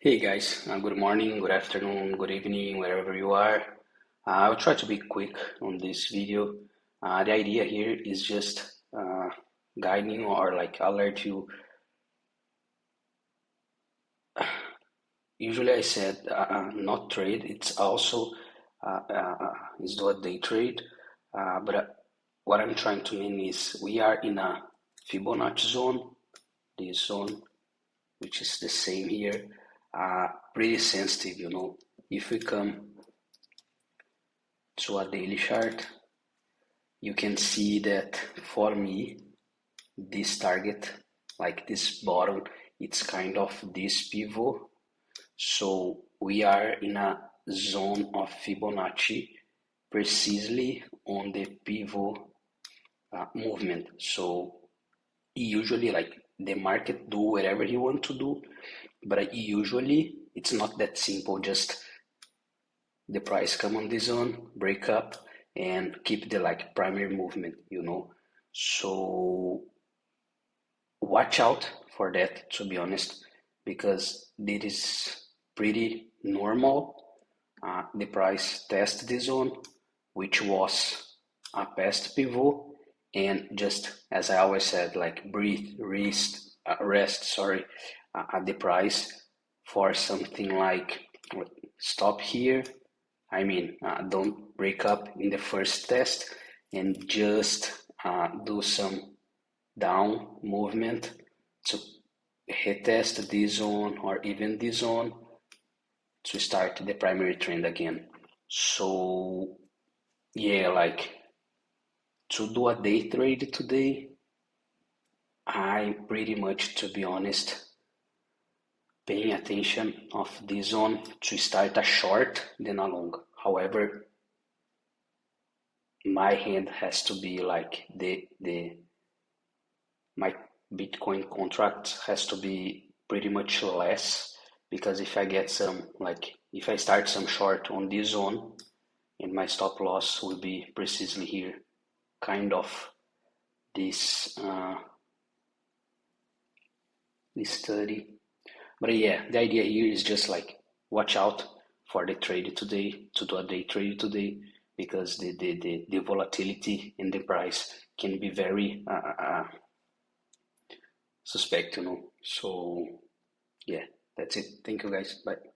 Hey guys, good morning, good afternoon, good evening, wherever you are. I'll try to be quick on this video. The idea here is just guiding or like alert you. Usually I said not trade, it's also is do a day trade. But what I'm trying to mean is we are in a Fibonacci zone, this zone, which is the same here. Pretty sensitive, you know. If we come to a daily chart, you can see that for me, this target, like this bottom, it's kind of this pivot. So we are in a zone of Fibonacci precisely on the pivot movement. So usually like the market do whatever you want to do, but usually it's not that simple. Just the price come on this zone, break up, and keep the like primary movement, you know. So watch out for that, to be honest, because it is pretty normal. The price test this zone, which was a past pivot, and just as I always said, like breathe, rest, sorry, at the price for something like stop here. I mean, don't break up in the first test and just do some down movement to retest this zone or even this zone to start the primary trend again. So yeah, like to do a day trade today, I pretty much, to be honest, paying attention of this zone to start a short than a long. However, my hand has to be like my Bitcoin contract has to be pretty much less, because if I get some, like if I start some short on this zone, and my stop loss will be precisely here, kind of this this 30. But yeah, the idea here is just like watch out for the trade today, to do a day trade today, because the volatility in the price can be very suspect, you know. So yeah, that's it. Thank you guys. Bye.